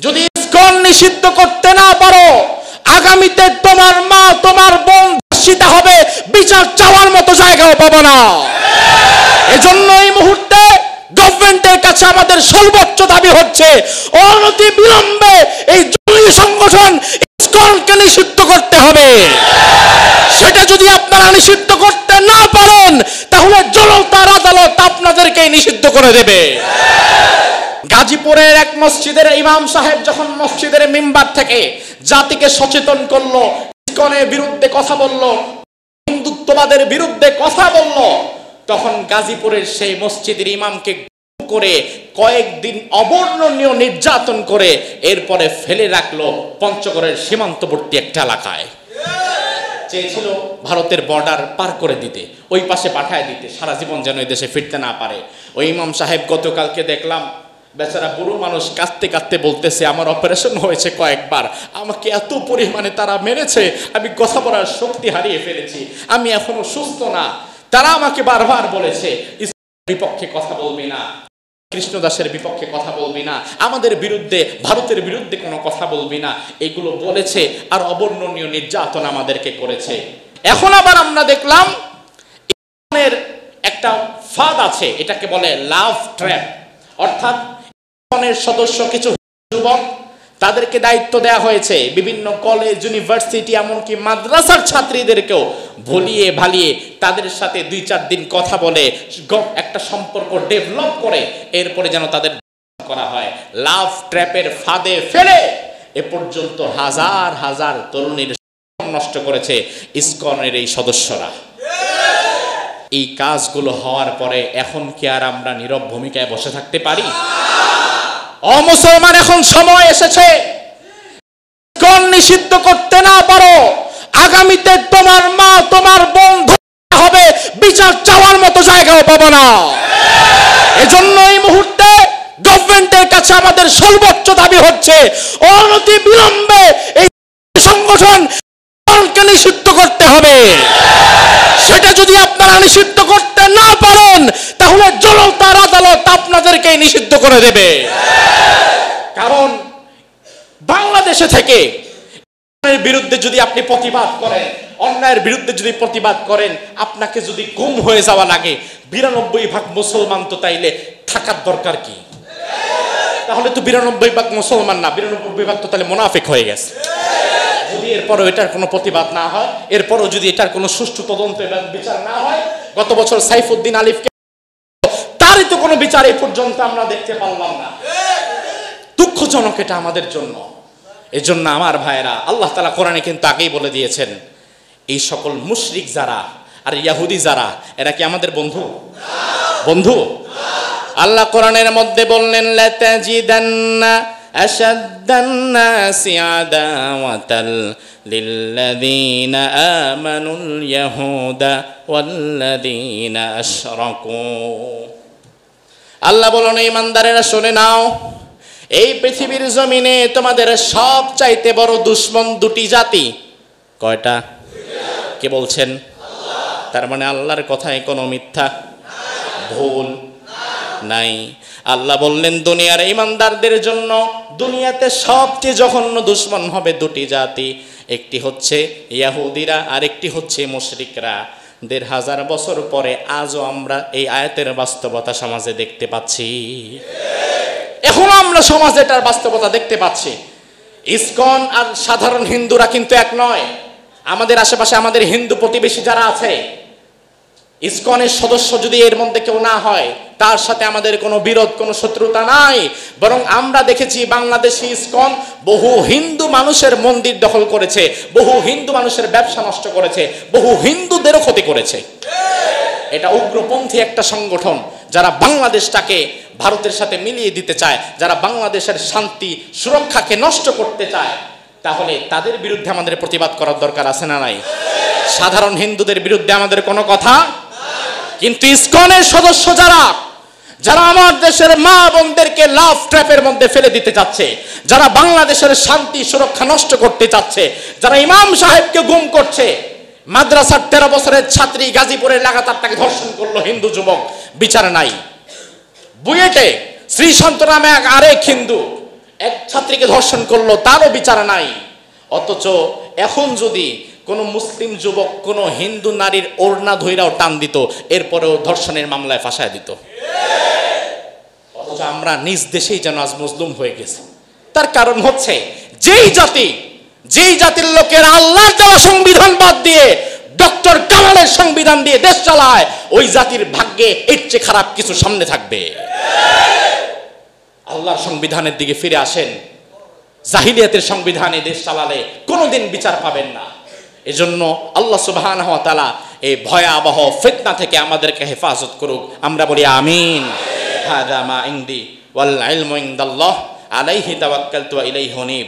যদি ইসকন নিষিদ্ধ করতে না পারো, আগামীতে তোমার মা তোমার বোন ধর্ষিত হবে, বিচার চাওয়ার মতো জায়গাও পাবো না। এজন্য এই মুহূর্তে গভর্নমেন্টের কাছে আমাদের সর্বোচ্চ দাবি হচ্ছে অনতি বিলম্বে এই জঙ্গি সংগঠন ইসকনকে নিষিদ্ধ করতে হবে। সেটা যদি আপনারা নিষিদ্ধ করতে না পারেন, তাহলে জনতার আদালত আপনাদেরকে নিষিদ্ধ করে দেবে। গাজীপুরের এক মসজিদের ইমাম সাহেব যখন মসজিদের মিম্বার থেকে জাতিকে সচেতন করলো, ইসকনের বিরুদ্ধে কথা বলল, হিন্দুত্ববাদের বিরুদ্ধে কথা বলল, তখন গাজীপুরের সেই মসজিদের ইমামকে করে কয়েকদিন অবর্ণনীয় নির্যাতন করে এরপরে ফেলে রাখলো পঞ্চগড়ের সীমান্তবর্তী একটা এলাকায়। চেয়েছিল ভারতের বর্ডার পার করে দিতে, ওই পাশে পাঠায় দিতে, সারা জীবন যেন এই দেশে ফিরতে না পারে। ওই ইমাম সাহেব গতকালকে দেখলাম বেচারা বুড়ো মানুষ কাঁদতে কাঁদতে বলতেছে, আমার অপারেশন হয়েছে কয়েকবার, আমাকে এত পরিমাণে তারা মেরেছে, আমি কথা বলার শক্তি হারিয়ে ফেলেছি, আমি এখনো সুস্থ না। তারা আমাকে বারবার বলেছে ইসলামের বিপক্ষে কথা বলবি না, কৃষ্ণদাসের বিপক্ষে কথা বলবি না, আমাদের বিরুদ্ধে ভারতের বিরুদ্ধে কোনো কথা বলবি না, এগুলো বলেছে আর অবর্ণনীয় নির্যাতন আমাদেরকে করেছে। এখন আবার আমরা দেখলাম ইসলামের একটা ফাঁদ আছে, এটাকে বলে লাভ ট্র্যাপ। অর্থাৎ ইসলামের সদস্য কিছু যুবক, তাদেরকে দায়িত্ব দেওয়া হয়েছে বিভিন্ন কলেজ, ইউনিভার্সিটি, এমনকি মাদ্রাসার ছাত্রীদেরকেও ভুলিয়ে ভালিয়ে তাদের সাথে 2-4 দিন কথা বলে একটা সম্পর্ক ডেভেলপ করে এরপরে যেন তাদের করা হয়। লাভ ট্র্যাপের ফাঁদে ফেলে এ পর্যন্ত হাজার হাজার তরুণীর নষ্ট করেছে ইসকনের এই সদস্যরা। এই কাজগুলো হওয়ার পরে এখন কি আর আমরা নীরব ভূমিকায় বসে থাকতে পারি? মুসলমান, এখন সময় এসেছে, ইসকন নিষিদ্ধ করতে না পারো, আগামীতে তোমার মা তোমার বোন ধর্ষিত হবে, বিচার চাওয়ার মতো জায়গাও পাবো না। এজন্য এই মুহূর্তে গভর্নমেন্টের কাছে আমাদের সর্বোচ্চ দাবি হচ্ছে অনতি বিলম্বে এই সংগঠন ইসকনকে নিষিদ্ধ করতে হবে। সেটা যদি আপনারা নিষিদ্ধ করতে না পারেন, তাহলে জনতার আদালত আপনাদেরকে নিষিদ্ধ করে দেবে। কারণ বাংলাদেশে থেকে অন্যায়ের বিরুদ্ধে যদি আপনি প্রতিবাদ করেন, অন্যায়ের বিরুদ্ধে যদি প্রতিবাদ করেন, আপনাকে যদি গুম হয়ে যাওয়া লাগে, 92% মুসলমান তো তাইলে থাকার দরকার কি? তাহলে তো 92% মুসলমান না, 92% তো তাহলে মুনাফিক হয়ে গেছে। যদি এরপরও এটার কোনো প্রতিবাদ না হয়, এরপরও যদি এটার কোনো সুষ্ঠু তদন্ত এবং বিচার না হয়, গত বছর সাইফুদ্দিন আলিফকে তারই তো কোনো বিচার এই পর্যন্ত আমরা দেখতে পারলাম না। দুঃখজনক এটা আমাদের জন্য। এজন্য আমার ভাইয়েরা, আল্লাহ তাআলা কোরআনে কিন্তু আগেই বলে দিয়েছেন, এই সকল মুশরিক যারা আর ইহুদি যারা, এরা কি আমাদের বন্ধু? বন্ধু? আল্লাহ কোরআনের মধ্যে বললেন, লাতাজিদান্না আশাদ্দান নাসি আদাওয়াতাল লিল্লাযীনা আমানুল ইয়াহুদা ওয়াল্লাযীনা আশরাকু। আল্লাহ বলেন, ঈমানদারেরা শুনে নাও, এই পৃথিবীর জমিনে তোমাদের সব চাইতে বড় দুশমন দুটি জাতি। কয়টা? কে বলছেন? তার মানে আল্লাহর কথায় কোনো মিথ্যা ভুল নাই। আল্লাহ বললেন, দুনিয়ার ঈমানদারদের জন্য দুনিয়াতে সবচেয়ে জঘন্য দুশমন হবে দুটি জাতি, একটি হচ্ছে ইহুদিরা আর একটি হচ্ছে মুশরিকরা। ১৫০০ বছর পরে আজও আমরা এই আয়াতের বাস্তবতা সমাজে দেখতে পাচ্ছি। এখনো আমরা সমাজে এটার বাস্তবতা দেখতে পাচ্ছি। ইসকন আর সাধারণ হিন্দুরা কিন্তু এক নয়। আমাদের আশেপাশে আমাদের হিন্দু প্রতিবেশী যারা আছে, ইসকনের সদস্য যদি এর মধ্যে কেউ না হয়, তার সাথে আমাদের কোনো বিরোধ, কোনো শত্রুতা নাই। বরং আমরা দেখেছি বাংলাদেশে ইসকন বহু হিন্দু মানুষের মন্দির দখল করেছে, বহু হিন্দু মানুষের ব্যবসা নষ্ট করেছে, বহু হিন্দুদেরও ক্ষতি করেছে। এটা উগ্রপন্থী একটা সংগঠন, যারা বাংলাদেশটাকে ভারতের সাথে মিলিয়ে দিতে চায়, যারা বাংলাদেশের শান্তি সুরক্ষাকে নষ্ট করতে চায়। তাহলে তাদের বিরুদ্ধে আমাদের প্রতিবাদ করার দরকার আছে না নাই? সাধারণ হিন্দুদের বিরুদ্ধে আমাদের কোনো কথা, কিন্তু ইসকনের সদস্য যারা, যারা আমার দেশের মা বোনদেরকে লাভ ট্র্যাপের মধ্যে ফেলে দিতে চাচ্ছে, যারা বাংলাদেশের শান্তি সুরক্ষা নষ্ট করতে চাচ্ছে, যারা ইমাম সাহেবকে গুম করছে, মাদ্রাসার 13 বছরের ছাত্রী গাজীপুরের লাগাতার তাকে ধর্ষণ করলো হিন্দু যুবক, বিচার নাই। বুয়েটে শ্রীসন্ত নামে এক আরেক হিন্দু এক ছাত্রীকে ধর্ষণ করলো, তারও বিচার নাই। অথচ এখন যদি কোনো মুসলিম যুবক কোনো হিন্দু নারীর ওড়না ধইরাও টান দিত, এরপরেও ধর্ষণের মামলায় ফাঁসায় দিত। অথচ আমরা নিজ দেশেই যেন আজ মজলুম হয়ে গেছে। তার কারণ হচ্ছে যেই জাতির লোকেরা আল্লাহর দেওয়া সংবিধান বাদ দিয়ে ডক্টর কামালের সংবিধান দিয়ে দেশ চালায়, ওই জাতির ভাগ্যে এর চেয়ে খারাপ কিছু সামনে থাকবে। আল্লাহর সংবিধানের দিকে ফিরে আসেন। জাহিলিয়াতের সংবিধানে দেশ চালালে কোনোদিন বিচার পাবেন না। এজন্য আল্লাহ সুবহানাহু ওয়া তাআলা এই ভয়াবহ ফিতনা থেকে আমাদেরকে হেফাজত করুক। আমরা বলি আমিন। হাযা মা ইনদি ওয়াল ইলমু ইনদাল্লাহ আলাইহি তাওয়াক্কালতু ওয়া ইলাইহি উনীব।